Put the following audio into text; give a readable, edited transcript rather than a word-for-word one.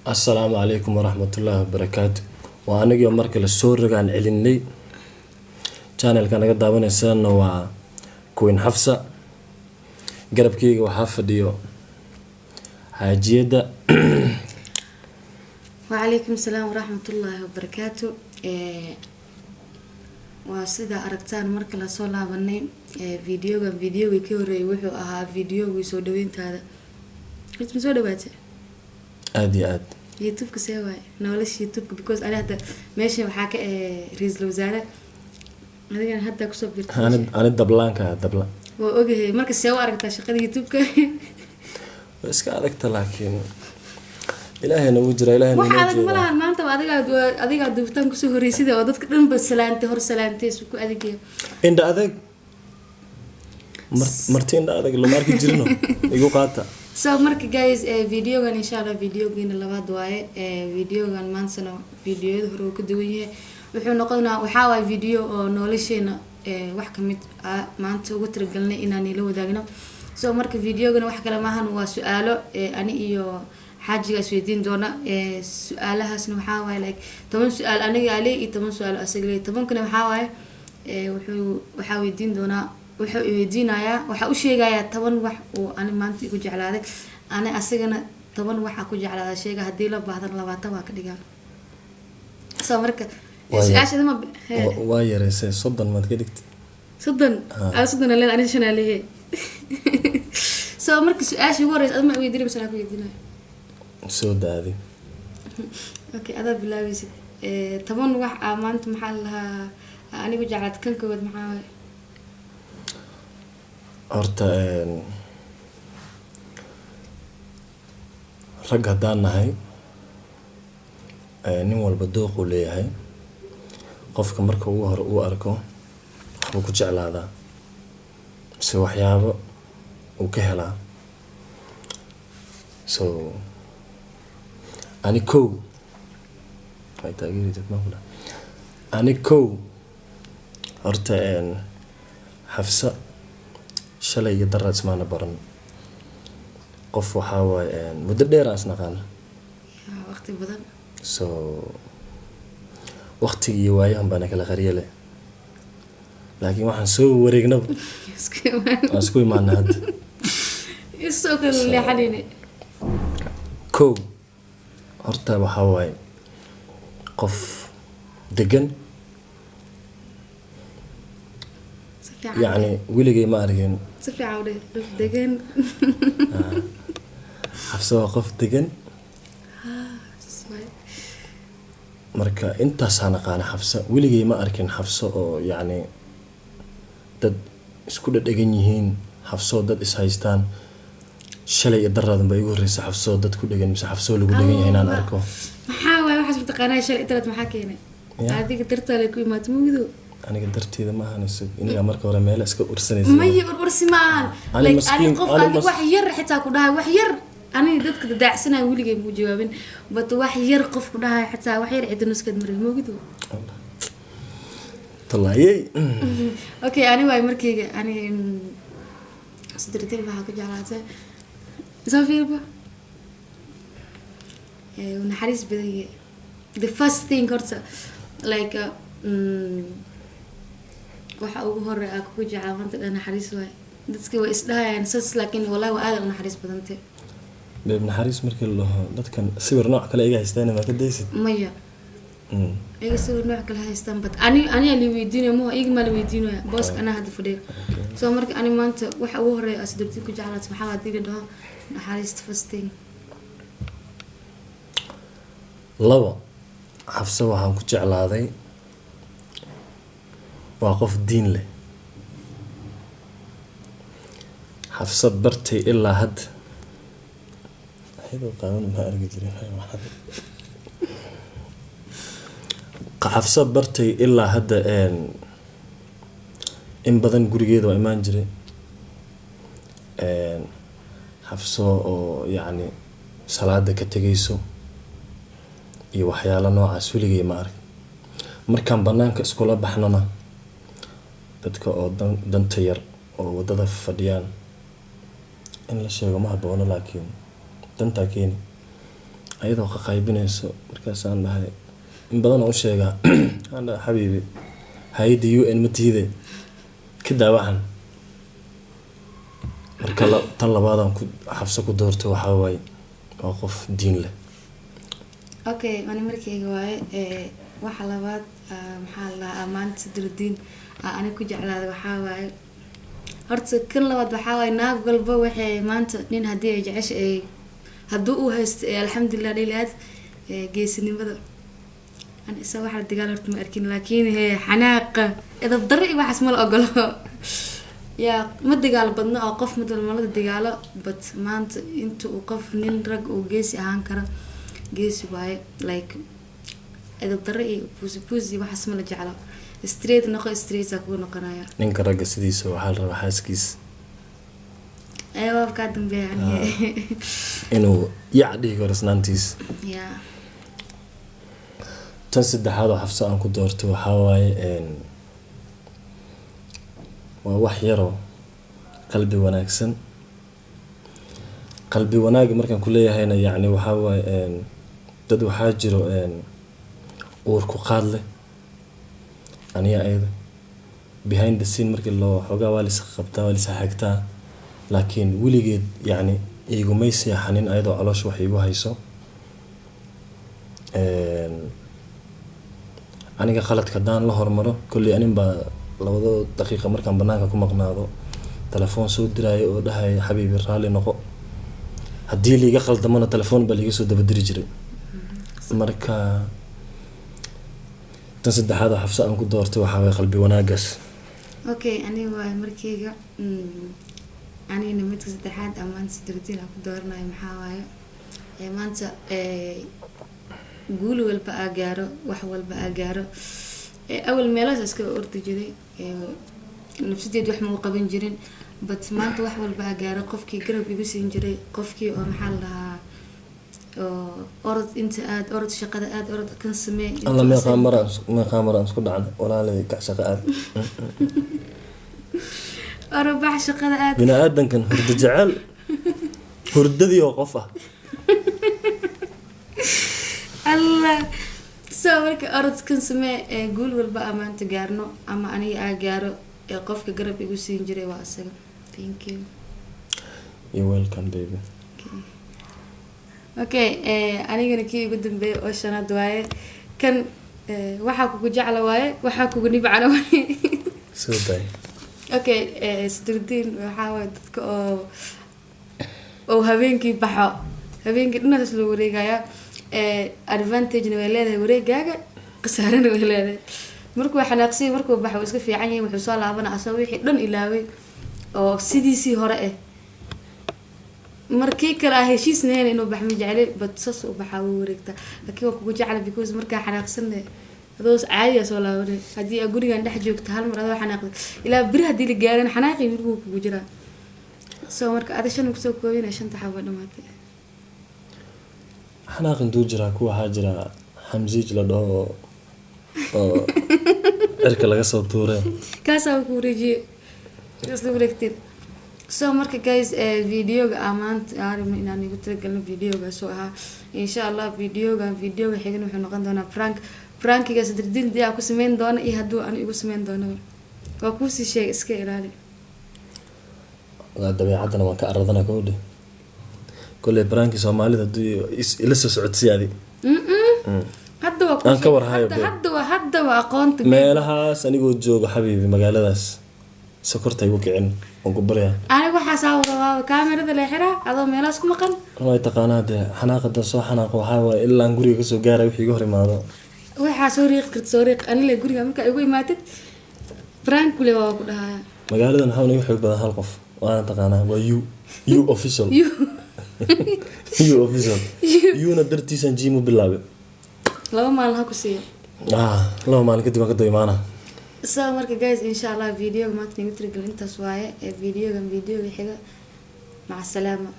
السلام عليكم ورحمة الله وبركاته. وأنا اليوم مركل السور عن علني channel كان قد دابن إنسان وكوين حفصة قرب كيك وحافظ ديو حاجيدة. وعليكم السلام ورحمة الله وبركاته. وسيدا أركتان مركل صولا بني فيديو كيوري وحو أها فيديو يسودوين هذا كنت مسودواتي آدي يوتيوب كسيواي نولش يوتيوب because أنا هذا ماشي وحاك رئيس الوزراء هذا أنا هذا كسب برت أنا دبلان كدبلان وأوجه مركز سوا أركتان شغل يوتيوب بس كأركت لكن إلهي نوجر إلهي نوجر waxaad malahan maanta adiga duubtaan ku soo horeysay oo dadka dhan ba salaantay hor salaantay isku adigay inda adag martiin adag loo markii jirno igu qaata so marka guys videogan insha Allah videogan labaad waaye videogan maansana videoyada hore oo ka duwan yahay wuxuu noqonaa waxa waa video oo nolosheena wax kamid ah maanta ugu tiragalnay inaan ila wadaagno so marka videogan wax kale maahan waa su'aalo ani iyo حاجة أسويدين دونا سؤالها سنو حاوي like تمن سؤال أنا قالي تمن سؤال أسأله تمن كنا حاوي وحاوي دين دونا وحاوي دين يا وحاوشي جاية تمن وأنا ما أنت يكون على هذا أنا أسأنا تمن أكون على هذا الشيء هدي له بعض اللباتة وكذا قال سامرك إيش هذا ما واير صدّن ما تقدر صدّن صدّن اللي أنا شنو عليه سامرك إيش هو رئيس أما ويدري بس أنا كويدينه سود هذه اوكي هذا بلاويس طبعا واحد امانت محلها انا وجعت كان كود معاي horta rag hadaan nahay nin walba dooq uu leeyahay qofka marka uu hor uu arko wuxuu ku jeclaadaa si waxyaabo uu ka helaa so أنا كو هاي تاجيري تتماولا أنا كو أرتين حفصة شلي يدرس معنا برن قف وحاول مدرب راسنا كان وقتي بدل وقتي يوايا هم بانك الغريلة لكن واحد سو وريقنا أسكوي معنا هاد السوق اللي حنيني كو horta waxa way qof degan يعني wiligay ma arkin si fiican u degan xafso qof degan marka intaas aan aqaan xafso wiligay ma arkin xafso oo yani dad isku dhadhagan yihiin xafso dad is haystaan shalay daraadan bay igu horeysay xafso dad ku dhagan mise xafso lagu dhagan yahay inaan arko maxaa way waxaad taqaanaa shalay internet maxaa keenay adiga dartaale ku imaad muudo aniga darteeda ma ahanayso iniga marka hore meel iska ursanaysa ma ursi maahan like ani qof adiga wax yar xitaa ku dhahay wax yar ani dadka daacsanay wiligay muu jawaabin but wax yar qof ku dhahay xitaa wax yar cidna iska maray muudo tallaayay okay ani way markayga ani sidirteen waxa ku jeclaatay زافيربا ونحرس بدي the first thing هرتا like waxa ugu horeeya aan ku jeclaa maanta dhan xariis waay dadka way isdhaayaan sas laakiin wallahi waa aad u naxariis badantay beeb naxariis markii loo dadkan sawir nooc kale iga haystaan ma ka daysid maya iga sawir nooc kale haystaan bad ani li weydiinay ma iga ma li weydiinay boos ana hada fadhiyo soo marka ani maanta waxa ugu horeeya asdabti ku jeclaa maxaa hadii dhaho naxariis first thing laba xafso waxaan ku jeclaaday waa qof diin leh xafso bartay ilaa hadda xidoo qaawan ma arki jirin xafso bartay ilaa hadda in badan gurigeeda waa imaan jiray xafso oo yani salaada ka tagayso iyo waxyaalo noocaas weligay ma arag markaan banaanka iskula baxnona dadka oo danta yar oo wadada fadhiyaan in la sheego ma haboono laakiin dantaa keeni ayadoo ka qaybinayso markaasaan dhahay in badan oo u sheegaa aan dhahay xabiibi hay'adda UN ma tiide ka daawacan marka tan labaadaan ku xabso ku doorto waxaa waaye waa qof diin leh. okay ani markayga waaye waxa labaad maxaa la amaanta Sadruddin ani ku jeclaaday waxaa waaye horta kan labaad waxaa waaye naag walba waxay maanta nin haddii ay jeceshay hadduu u haysto alxamdulilah dhilaad geesinimada an isa waxa dagaal horta ma arkin laakiin xanaaqa edab darro iyo waxaas ma la ogolo yaa ma dagaal badna oo qof madalmalada dagaalo but maanta inta uu qof nin rag uu geesi ahaan karo geesi waaye like edab darro iyo pusi waxaas ma la jeclo straight noqo straight ku noqonaya ninka ragga sidiisa waxaa la rabaa xaaskiis waa ka dambeeyaan inuu yacdi gorsnaantiis yaa tan saddexaad oo xafso aan ku doorto waxaa waaye waa wax yaroo qalbi wanaagsan. qalbi wanaag markaan ku leeyahayna yacni waxaa waaye dad waxaa jiro uur ku qaad leh aniga ayada behind the scene markii loo xogaa waa lisa qabtaa waa lisa xigtaa laakiin weligeed yacni igumay seexanin ayadoo caloosha wax igu hayso. aniga khaladka haddaan la hormaro kolley anin baa 2 daqiiqa markaan banaanka ku maqnaado telefoon soo diraayo oo dhahay xabiibi raali noqo haddii liiga khaldamana telefoon baa liiga soo dabadiri jiray. marka tan saddexaad oo xafso aan ku doortay waxaa waay qalbi wanaagaas. okay aniga waa markayga anina midka saddexaad amaan Sadruddin aan ku dooranayo maxaa waaye maanta guul walba aa gaaro wax walba aa gaaro awal meelahaas iska ordi jiray nafsideed wax ma qaban jirin but maanta wax walba aa gaaro qofkii garab igu siin jiray qofkii oo maxaa la dhahaa oo orod inta aad orod shaqada aad orod kan samee alla meeqa maraan isku dhacna walaalay ka shaqo aad أربع شقات بني آدم كان هرد جعل هرددي وقفة الله سوالك أرد كن سمع قول والبقى ما أنت جارنو أما أنا أجارو قفك قرب يقول سينجري واسق. Thank you. You're welcome baby. Okay أنا جنا كي قدام بي وشنا دواي كان وحكوا جعله واي وحكوا نبي على واي. سوداي. okay Sadruddin waxaa way dadka oo habeenkii baxo habeenkii dhinacaas loo wareegaya advantage way leedahay wareegaaga qasaarana way leedahay markuu xanaaqsi markuu baxo iska fiican yahay wuxuu soo laabanaa asoo wixii dhan ilaaway oo sidiisii hore markii kale heshiisneen inuu baxmo jecel bad sas u baxaa wareegta laakiin waa kugu jecel because markaa xanaaqsan هذوس عادي أصلا ولا هدي أقولي عن حجوك تهال مرة هذا حناقد إلى برا هدي الجيران حناقي يمرقوا بوجرا سو مرك هذا شنو بسوي كوين عشان تحاول ما ت حناقي ندوجرا كوا حاجرا حمزيج لده أركل قصة طورة كاسة وكوريجي قصة بركتير سو مرك جايز فيديو أمانت عارف إن أنا قلت لك إنه فيديو بسوها إن شاء الله فيديو حقنا وحنا قندنا فرانكي Sadruddin دي أكو سمين دونا إيه هدو أنا إيجو سمين دونا وأكوسي شيء إسكير عليه هذا بيعدنا ما كأرضنا كودي كل برانكي سومالي هدو لسه سعود سيادي هدو أنا كور هاي هدو وأقونت ما لها سنيجو جوج حبيبي مقالة داس سكرت يبوك عين ونقبرها أنا بحساب كاميرا ذا لحرة هذا ميلاسكم مقن ما يتقانا ده حناقة ده صو حناقة وحاول إلا نقولي كسو جارة وحي جهري ما هذا waxaa soo riiq ani la guriga marka igu imaatid prank kule waa ku dhahaa magaaladan waxaa ugu xog badan hal qof waana taqaanaa waa you official you official na dartiisan jiimu bilaabay 2 maalin ha ku siiyo 2 maalin kadib aan ka daymaana so marka guys insha Allah video maanta nigu tirgal intaas waaye videoga xiga maca salaama